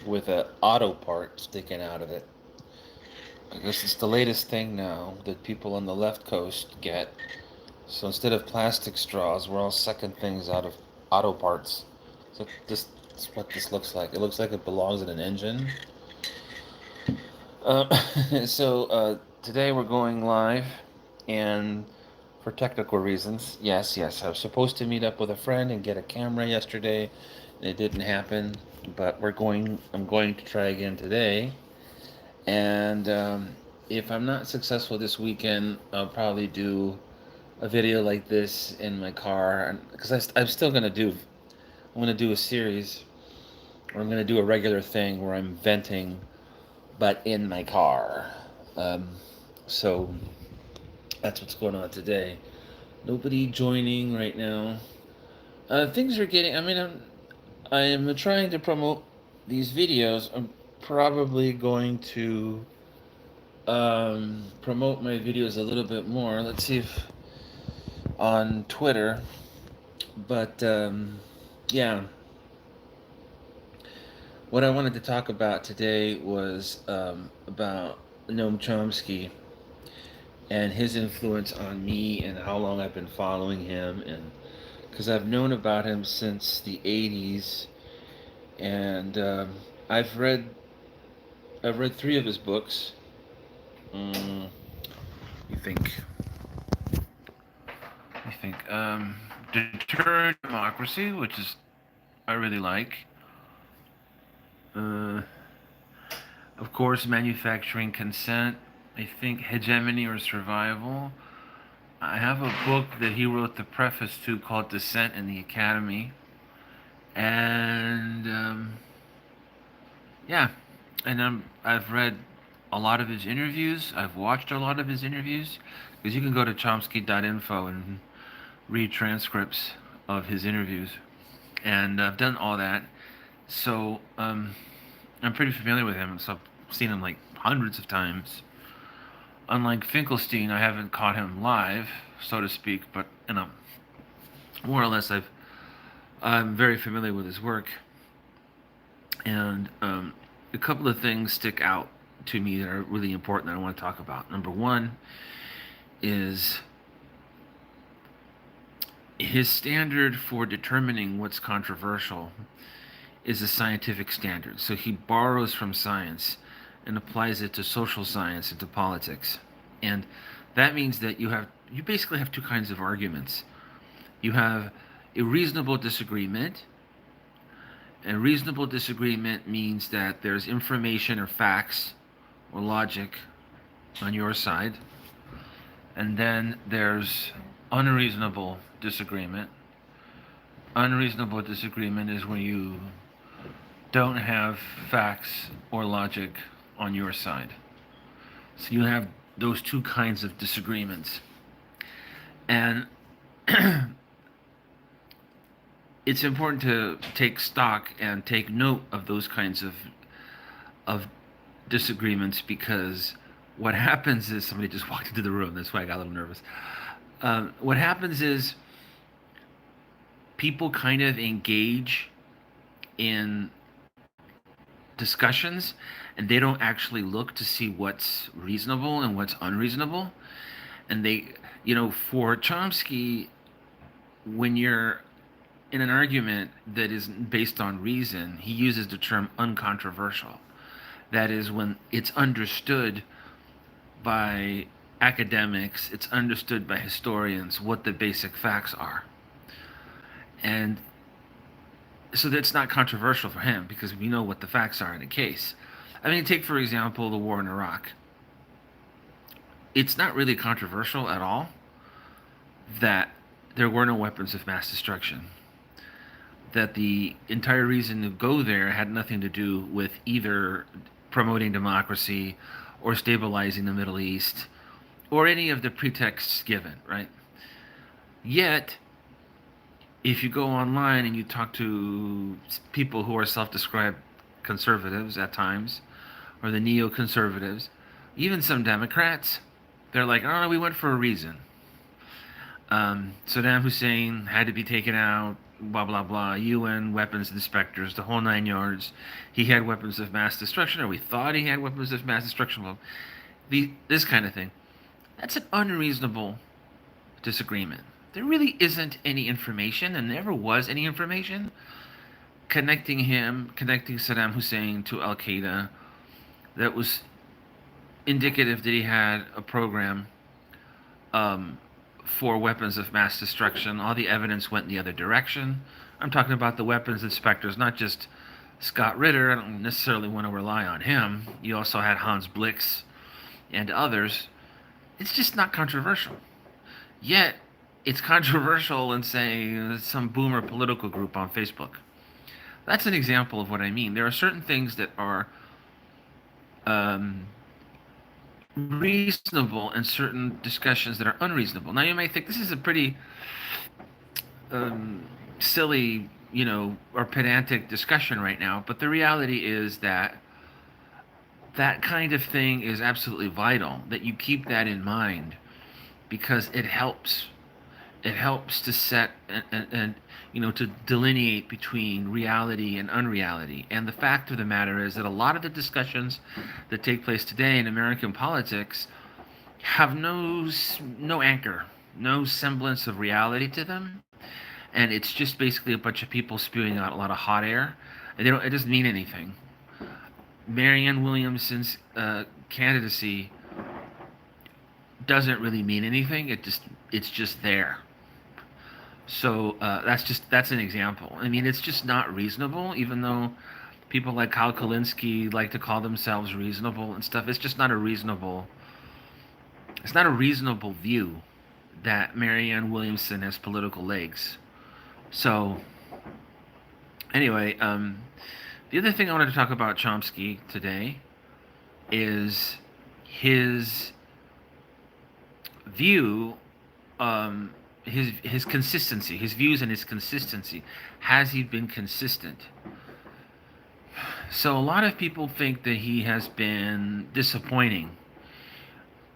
with a auto part sticking out of it. I guess it's the latest thing now that people on the left coast get. So instead of plastic straws, we're all sucking things out of auto parts. So this is what this looks like. It looks like it belongs in an engine. Today we're going live, and for technical reasons, yes, I was supposed to meet up with a friend and get a camera yesterday, and it didn't happen. But we're going. I'm going to try again today, and if I'm not successful this weekend, I'll probably do a video like this in my car, because I'm still gonna do. I'm gonna do a series, or I'm gonna do a regular thing where I'm venting but in my car. Um, so that's what's going on today. Nobody joining right now. Things are getting. I am trying to promote these videos. I'm probably going to promote my videos a little bit more. Let's see if on Twitter. But yeah, what I wanted to talk about today was about Noam Chomsky and his influence on me and how long I've been following him, and because I've known about him since the 80s, and I've read I've read three of his books. Mm, you think you think Deter Democracy, which is I really like. Uh, of course, Manufacturing Consent. I think Hegemony or Survival. I have a book that he wrote the preface to called Dissent in the Academy. And yeah, and I've read a lot of his interviews. I've watched a lot of his interviews because you can go to chomsky.info and read transcripts of his interviews. And I've done all that. So I'm pretty familiar with him. So I've seen him like hundreds of times. Unlike Finkelstein, I haven't caught him live, so to speak, but more or less I'm very familiar with his work. And a couple of things stick out to me that are really important that I want to talk about. Number one is his standard for determining what's controversial is a scientific standard. So he borrows from science and applies it to social science and to politics. And that means that you basically have two kinds of arguments. You have a reasonable disagreement. And reasonable disagreement means that there's information or facts or logic on your side. And then there's unreasonable disagreement. Unreasonable disagreement is when you don't have facts or logic on your side. So you have those two kinds of disagreements. And it's important to take stock and take note of those kinds of disagreements, because what happens is somebody just walked into the room. That's why I got a little nervous. What happens is people kind of engage in discussions and they don't actually look to see what's reasonable and what's unreasonable. And for Chomsky, when you're in an argument that is based on reason, he uses the term uncontroversial. That is, when it's understood by academics, it's understood by historians what the basic facts are. And so that's not controversial for him because we know what the facts are in a case. I mean, take, for example, the war in Iraq. It's not really controversial at all that there were no weapons of mass destruction. That the entire reason to go there had nothing to do with either promoting democracy or stabilizing the Middle East or any of the pretexts given, right? Yet, if you go online and you talk to people who are self-described conservatives at times, or the neoconservatives, even some Democrats, they're like, oh, we went for a reason. Saddam Hussein had to be taken out. blah blah blah, UN weapons inspectors, the whole 9 yards. He had weapons of mass destruction, or we thought he had weapons of mass destruction. Well, this kind of thing. That's an unreasonable disagreement. There really isn't any information, and never was any information connecting Saddam Hussein to Al Qaeda that was indicative that he had a program um, for weapons of mass destruction. All the evidence went in the other direction. I'm talking about the weapons inspectors, not just Scott Ritter. I don't necessarily want to rely on him. You also had Hans Blix and others. It's just not controversial. Yet, it's controversial in, say, some boomer political group on Facebook. That's an example of what I mean. There are certain things that are um, reasonable and certain discussions that are unreasonable. Now, you may think this is a pretty silly, or pedantic discussion right now, but the reality is that that kind of thing is absolutely vital, that you keep that in mind, because it helps. It helps to set and to delineate between reality and unreality. And the fact of the matter is that a lot of the discussions that take place today in American politics have no anchor, no semblance of reality to them, and it's just basically a bunch of people spewing out a lot of hot air, and it doesn't mean anything. Marianne Williamson's candidacy doesn't really mean anything. It's just there. So that's an example. I mean, it's just not reasonable, even though people like Kyle Kalinske like to call themselves reasonable and stuff. It's just not a reasonable. It's not a reasonable view that Marianne Williamson has political legs. So anyway, the other thing I wanted to talk about Chomsky today is his view, his consistency, his views and his consistency. Has he been consistent? So a lot of people think that he has been disappointing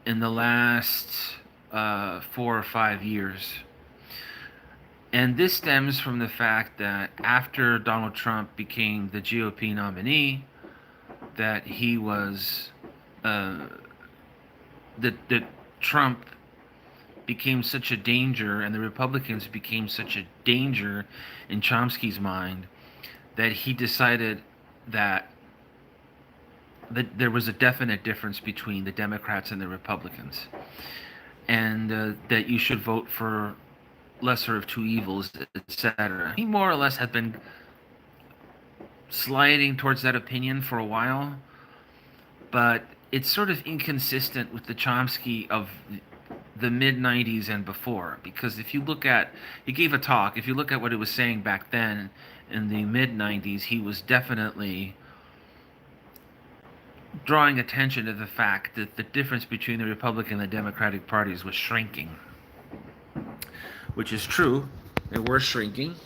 in the last 4 or 5 years. And this stems from the fact that after Donald Trump became the GOP nominee, that he was that Trump became such a danger, and the Republicans became such a danger in Chomsky's mind, that he decided that there was a definite difference between the Democrats and the Republicans, and that you should vote for lesser of two evils, etc. He more or less had been sliding towards that opinion for a while, but it's sort of inconsistent with the Chomsky of the mid 90s and before, because if you look at, he gave a talk, if you look at what he was saying back then in the mid 90s, he was definitely drawing attention to the fact that the difference between the Republican and the Democratic parties was shrinking, which is true. They were shrinking,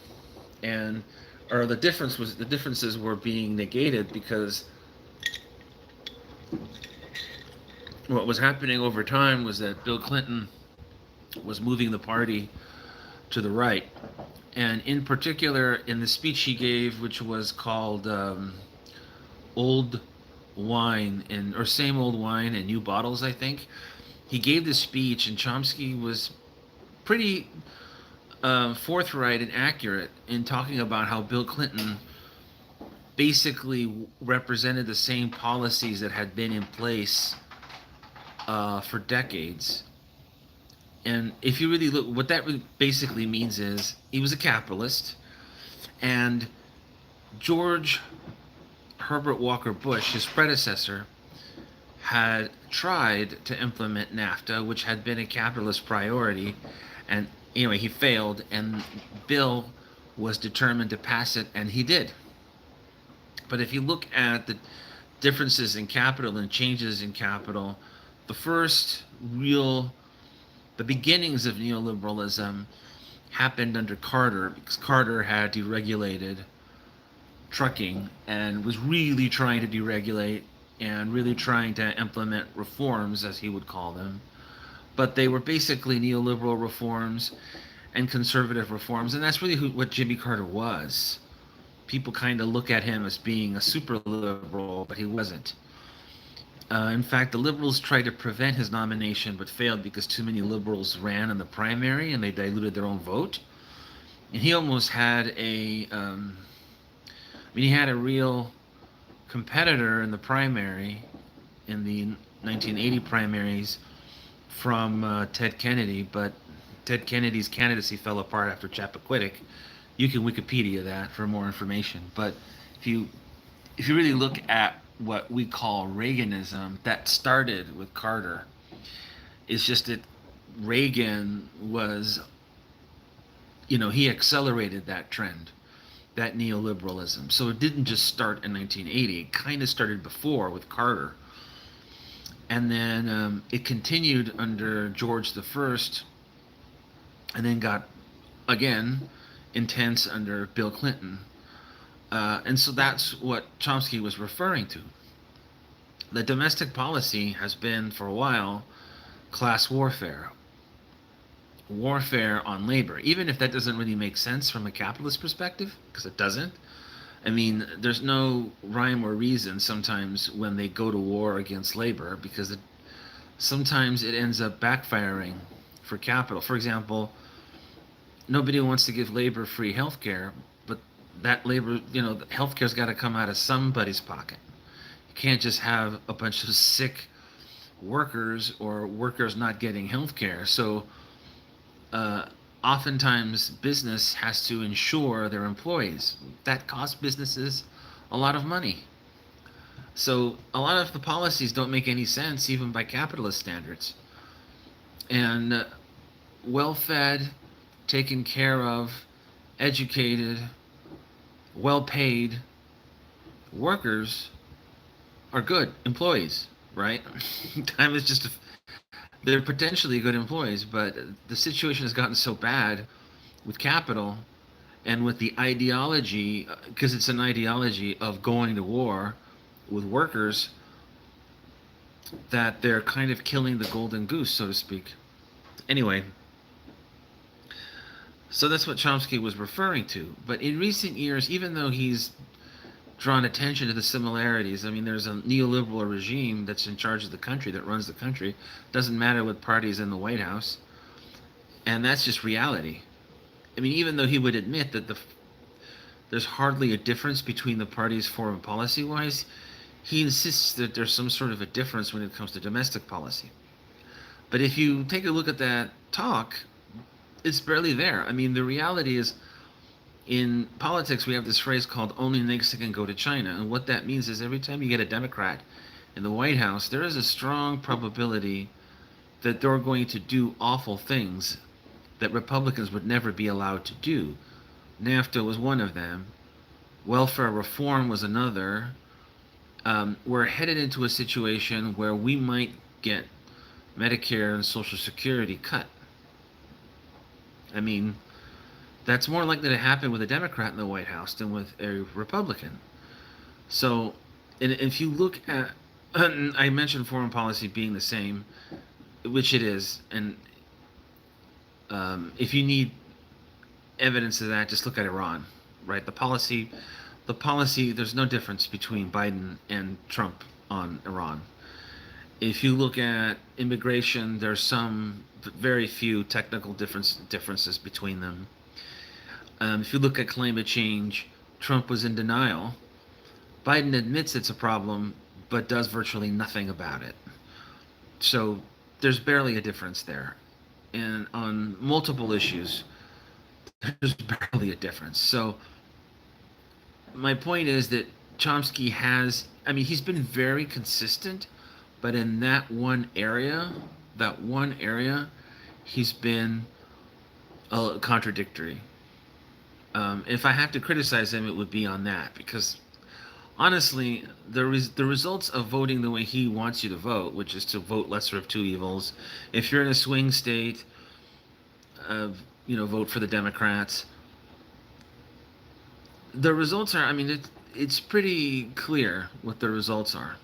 and or the differences were being negated, because what was happening over time was that Bill Clinton was moving the party to the right. And in particular, in the speech he gave, which was called Old Wine or Same Old Wine in New Bottles, I think, he gave this speech, and Chomsky was pretty forthright and accurate in talking about how Bill Clinton basically represented the same policies that had been in place for decades. And if you really look, what that basically means is he was a capitalist, and George Herbert Walker Bush, his predecessor, had tried to implement NAFTA, which had been a capitalist priority, and anyway, he failed, and Bill was determined to pass it, and he did. But if you look at the differences in capital and changes in capital, the beginnings of neoliberalism happened under Carter, because Carter had deregulated trucking and was really trying to deregulate and really trying to implement reforms, as he would call them. But they were basically neoliberal reforms, and conservative reforms, and that's really what Jimmy Carter was. People kind of look at him as being a super liberal, but he wasn't. In fact, the liberals tried to prevent his nomination, but failed because too many liberals ran in the primary and they diluted their own vote. And he almost had he had a real competitor in the primary, in the 1980 primaries, from Ted Kennedy, but Ted Kennedy's candidacy fell apart after Chappaquiddick. You can Wikipedia that for more information. But if you if you really look at what we call Reaganism, that started with Carter. It's just that Reagan was, he accelerated that trend, that neoliberalism. So it didn't just start in 1980. It kind of started before with Carter. And then it continued under George the First, and then got, again, intense under Bill Clinton. And so that's what Chomsky was referring to. The domestic policy has been, for a while, class warfare. Warfare on labor, even if that doesn't really make sense from a capitalist perspective, because it doesn't. I mean, there's no rhyme or reason sometimes when they go to war against labor, because sometimes it ends up backfiring for capital. For example, nobody wants to give labor free health care, but that labor, health care's got to come out of somebody's pocket. You can't just have a bunch of sick workers or workers not getting health care. So oftentimes business has to insure their employees. That costs businesses a lot of money. So a lot of the policies don't make any sense even by capitalist standards. And well-fed, taken care of, educated, well-paid workers are good employees, right? Time is just they're potentially good employees, but the situation has gotten so bad with capital and with the ideology, because it's an ideology of going to war with workers, that they're kind of killing the golden goose, so to speak. Anyway, so that's what Chomsky was referring to. But in recent years, even though he's drawn attention to the similarities, I mean, there's a neoliberal regime that's in charge of the country, that runs the country. Doesn't matter what party's in the White House. And that's just reality. I mean, even though he would admit that there's hardly a difference between the parties foreign policy-wise, he insists that there's some sort of a difference when it comes to domestic policy. But if you take a look at that talk, it's barely there. I mean, the reality is, in politics, we have this phrase called "only niggas can go to China," and what that means is every time you get a Democrat in the White House, there is a strong probability that they're going to do awful things that Republicans would never be allowed to do. NAFTA was one of them. Welfare reform was another. We're headed into a situation where we might get Medicare and Social Security cut. I mean, that's more likely to happen with a Democrat in the White House than with a Republican. So, and if you look at, I mentioned foreign policy being the same, which it is, and if you need evidence of that, just look at Iran, right? The policy, there's no difference between Biden and Trump on Iran. If you look at immigration, there's some very few technical differences between them. If you look at climate change, Trump was in denial. Biden admits it's a problem, but does virtually nothing about it. So there's barely a difference there. And on multiple issues, there's barely a difference. So my point is that Chomsky he's been very consistent, but in that one area, he's been contradictory. If I have to criticize him, it would be on that, because honestly, the results of voting the way he wants you to vote, which is to vote lesser of two evils, if you're in a swing state, vote for the Democrats. The results are, it's pretty clear what the results are.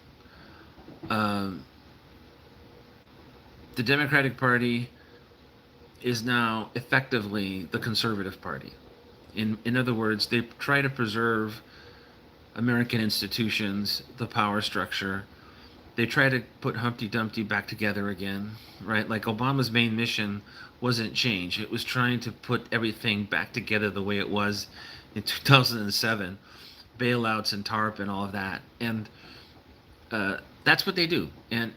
The Democratic Party is now effectively the conservative party. In other words, they try to preserve American institutions, the power structure. They try to put Humpty Dumpty back together again, right? Like Obama's main mission wasn't change. It was trying to put everything back together the way it was in 2007, bailouts and TARP and all of that. And that's what they do. And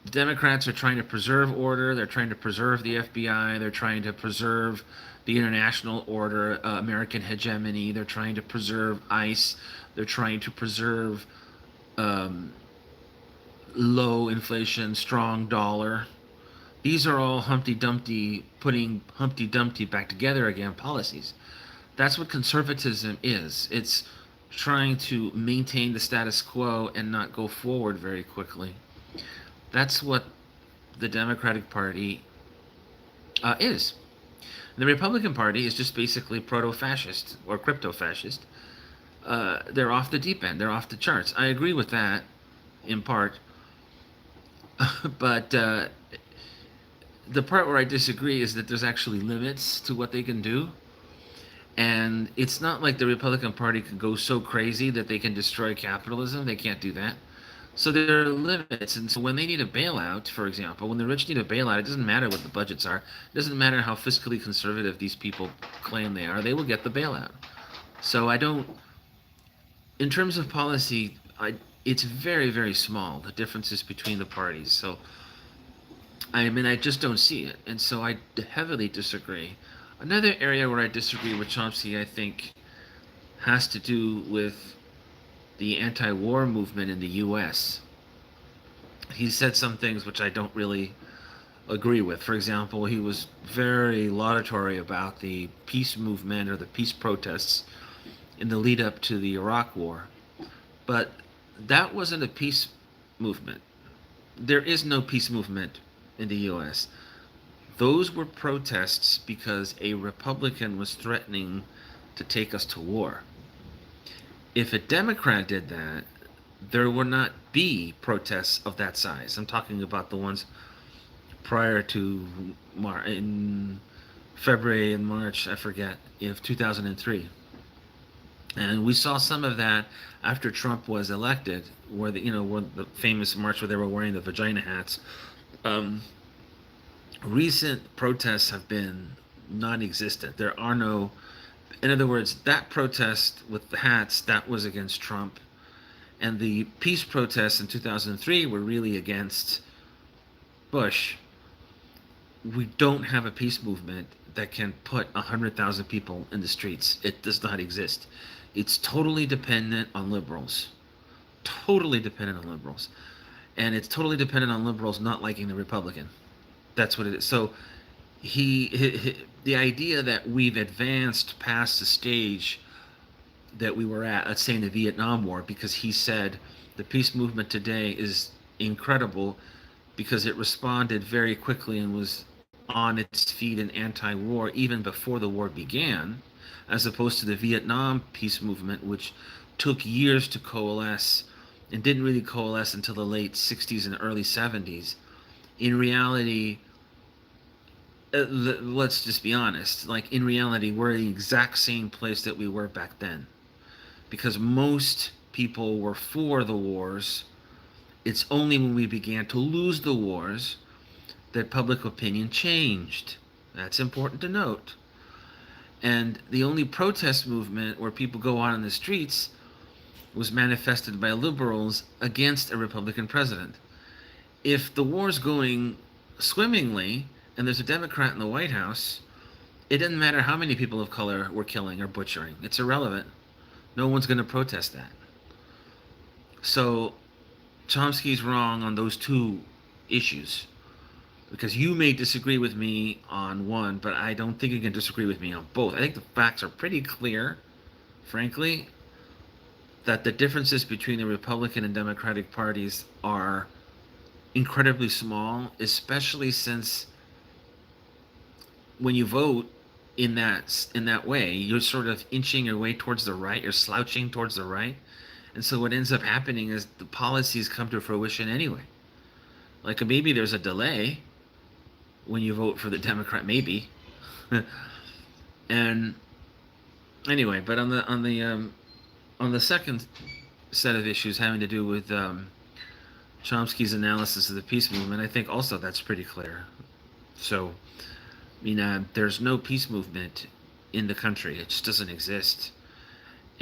the Democrats are trying to preserve order. They're trying to preserve the FBI. They're trying to preserve the international order, American hegemony. They're trying to preserve ICE. They're trying to preserve um, low inflation, strong dollar. These are all Humpty Dumpty, putting Humpty Dumpty back together again policies. That's what conservatism is. It's trying to maintain the status quo and not go forward very quickly. That's what the Democratic Party is. The Republican Party is just basically proto fascist or crypto fascist. They're off the deep end, they're off the charts. I agree with that in part, but the part where I disagree is that there's actually limits to what they can do. And it's not like the Republican Party can go so crazy that they can destroy capitalism. They can't do that. So there are limits. And so when they need a bailout, for example, when the rich need a bailout, it doesn't matter what the budgets are. It doesn't matter how fiscally conservative these people claim they will get the bailout. So I don't, in terms of policy, it's very, very small, the differences between the parties. So, I mean, I just don't see it. And so I heavily disagree. Another area where I disagree with Chomsky, I think, has to do with the anti-war movement in the U.S. He said some things which I don't really agree with. For example, he was very laudatory about the peace movement or the peace protests in the lead up to the Iraq War. But that wasn't a peace movement. There is no peace movement in the U.S. Those were protests because a Republican was threatening to take us to war. If a Democrat did that, there would not be protests of that size. I'm talking about the ones prior to in February and March, I forget, of 2003. And we saw some of that after Trump was elected, where where the famous march where they were wearing the vagina hats. Um, Recent protests have been non-existent. There are no, in other words, that protest with the hats, that was against Trump. And the peace protests in 2003 were really against Bush. We don't have a peace movement that can put 100,000 people in the streets. It does not exist. It's totally dependent on liberals. Totally dependent on liberals. And it's totally dependent on liberals not liking the Republican. That's what it is. So the idea that we've advanced past the stage that we were at, let's say in the Vietnam War, because he said the peace movement today is incredible because it responded very quickly and was on its feet in anti-war even before the war began, as opposed to the Vietnam peace movement, which took years to coalesce and didn't really coalesce until the late 60s and early 70s. In reality, let's just be honest, like in reality, we're in the exact same place that we were back then. Because most people were for the wars. It's only when we began to lose the wars that public opinion changed. That's important to note. And the only protest movement where people go out on the streets was manifested by liberals against a Republican president. If the war's going swimmingly and there's a Democrat in the White House, it doesn't matter how many people of color we're killing or butchering. It's irrelevant. No one's going to protest that. So Chomsky's wrong on those two issues. Because you may disagree with me on one, but I don't think you can disagree with me on both. I think the facts are pretty clear, frankly, that the differences between the Republican and Democratic parties are incredibly small, especially since when you vote in that way, you're sort of inching your way towards the right, you're slouching towards the right. And so what ends up happening is the policies come to fruition anyway. Like maybe there's a delay, when you vote for the Democrat, maybe. And anyway, but on the second set of issues having to do with Chomsky's analysis of the peace movement, I think also that's pretty clear. So, I mean, there's no peace movement in the country; it just doesn't exist.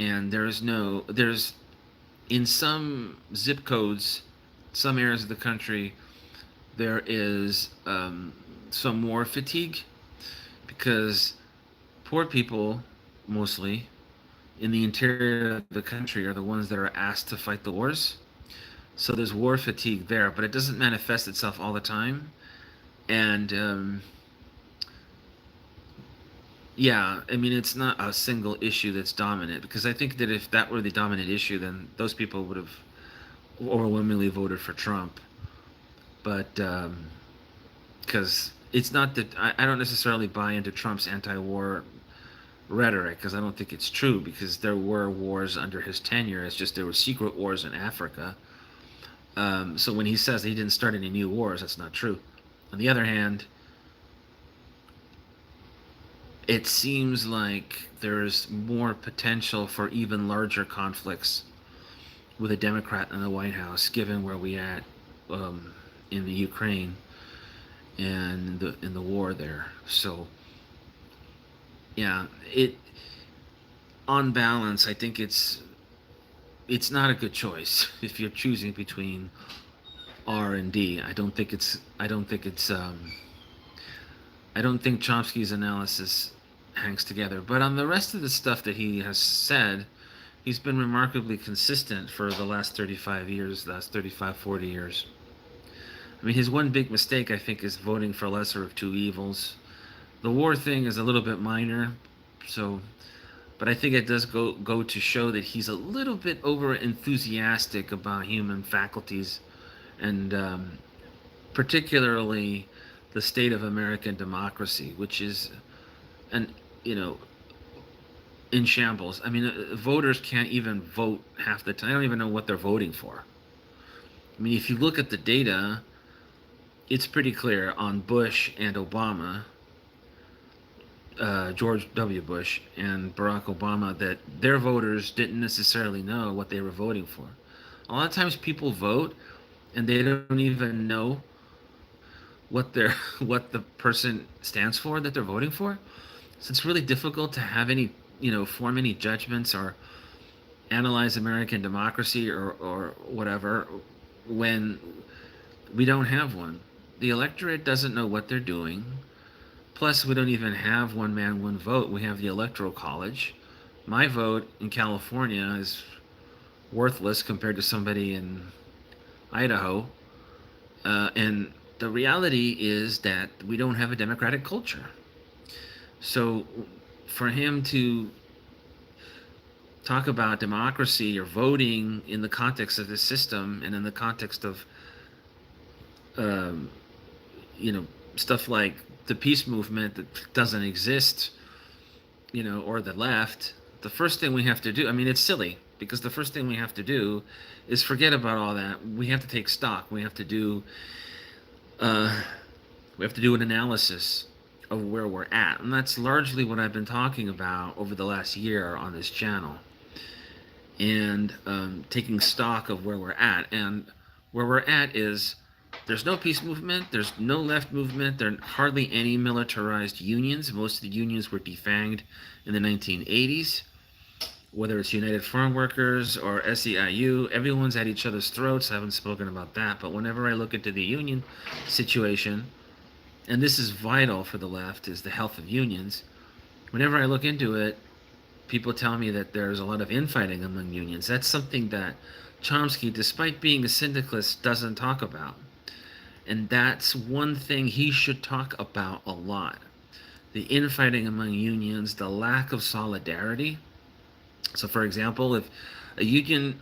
And there's in some zip codes, some areas of the country, there is some war fatigue because poor people, mostly in the interior of the country, are the ones that are asked to fight the wars. So there's war fatigue there, but it doesn't manifest itself all the time. And yeah, I mean, it's not a single issue that's dominant because I think that if that were the dominant issue, then those people would have overwhelmingly voted for Trump. But because it's not that I don't necessarily buy into Trump's anti-war rhetoric because I don't think it's true because there were wars under his tenure. It's just there were secret wars in Africa. So when he says he didn't start any new wars, that's not true. On the other hand, it seems like there's more potential for even larger conflicts with a Democrat in the White House, given where we at um, in the Ukraine and in the war there. So yeah, it on balance, I think it's not a good choice if you're choosing between R and D. I don't think Chomsky's analysis hangs together. But on the rest of the stuff that he has said, he's been remarkably consistent for the last 35 years, last 35, 40 years. I mean, his one big mistake, I think, is voting for lesser of two evils. The war thing is a little bit minor, so, but I think it does go to show that he's a little bit over enthusiastic about human faculties and particularly the state of American democracy, which is an you know in shambles. I mean, voters can't even vote half the time. I don't even know what they're voting for. I mean, if you look at the data, it's pretty clear on Bush and Obama, George W. Bush and Barack Obama, that their voters didn't necessarily know what they were voting for. A lot of times people vote and they don't even know what their what the person stands for that they're voting for. So it's really difficult to have any, form any judgments or analyze American democracy or whatever when we don't have one. The electorate doesn't know what they're doing. Plus, we don't even have one man, one vote. We have the Electoral College. My vote in California is worthless compared to somebody in Idaho. And the reality is that we don't have a democratic culture. So for him to talk about democracy or voting in the context of this system and in the context of, um, stuff like the peace movement that doesn't exist, or the left, the first thing we have to do, I mean, it's silly because the first thing we have to do is forget about all that. We have to take stock. Uh, we have to do an analysis of where we're at. And that's largely what I've been talking about over the last year on this channel. And taking stock of where we're at. And where we're at is there's no peace movement, there's no left movement, there are hardly any militarized unions. Most of the unions were defanged in the 1980s. Whether it's United Farm Workers or SEIU, everyone's at each other's throats. I haven't spoken about that. But whenever I look into the union situation, and this is vital for the left, is the health of unions. Whenever I look into it, people tell me that there's a lot of infighting among unions. That's something that Chomsky, despite being a syndicalist, doesn't talk about. And that's one thing he should talk about a lot. The infighting among unions, the lack of solidarity. So, for example, if a union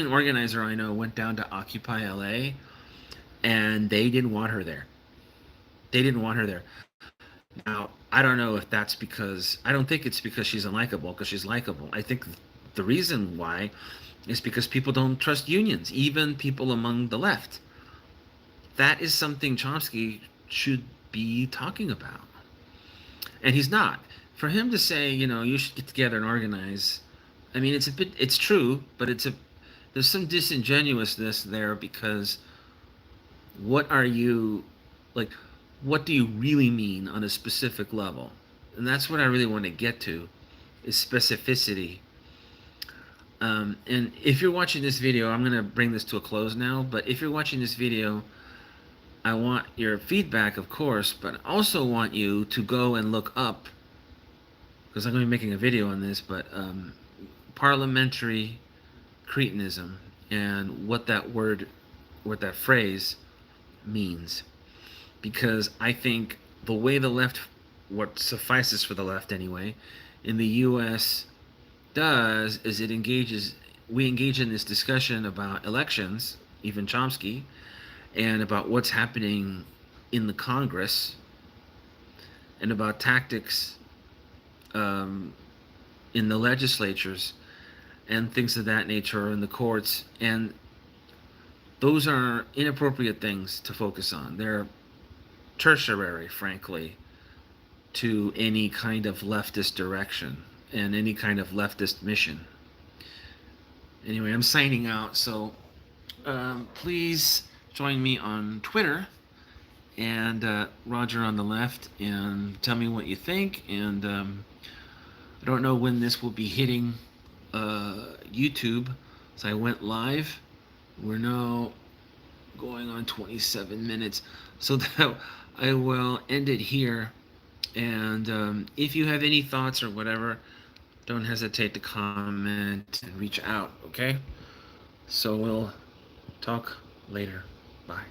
organizer I know went down to Occupy LA, and they didn't want her there. They didn't want her there. Now, I don't know if that's because I don't think it's because she's unlikable, because she's likable. I think the reason why is because people don't trust unions, even people among the left. That is something Chomsky should be talking about. And he's not. For him to say, you should get together and organize, I mean, it's true, but there's some disingenuousness there because what are you, like, what do you really mean on a specific level? And that's what I really want to get to, is specificity. And if you're watching this video, I'm going to bring this to a close now, but if you're watching this video, I want your feedback, of course, but I also want you to go and look up, because I'm going to be making a video on this, but parliamentary cretinism and what that phrase means. Because I think the way the left, what suffices for the left anyway, in the U.S. does is we engage in this discussion about elections, even Chomsky, and about what's happening in the Congress, and about tactics in the legislatures, and things of that nature in the courts. And those are inappropriate things to focus on. They're tertiary, frankly, to any kind of leftist direction and any kind of leftist mission. Anyway, I'm signing out, so please join me on Twitter and Roger on the left, and tell me what you think. And I don't know when this will be hitting YouTube, so I went live. We're now going on 27 minutes, so that I will end it here. And if you have any thoughts or whatever, don't hesitate to comment and reach out, okay? So we'll talk later. Bye.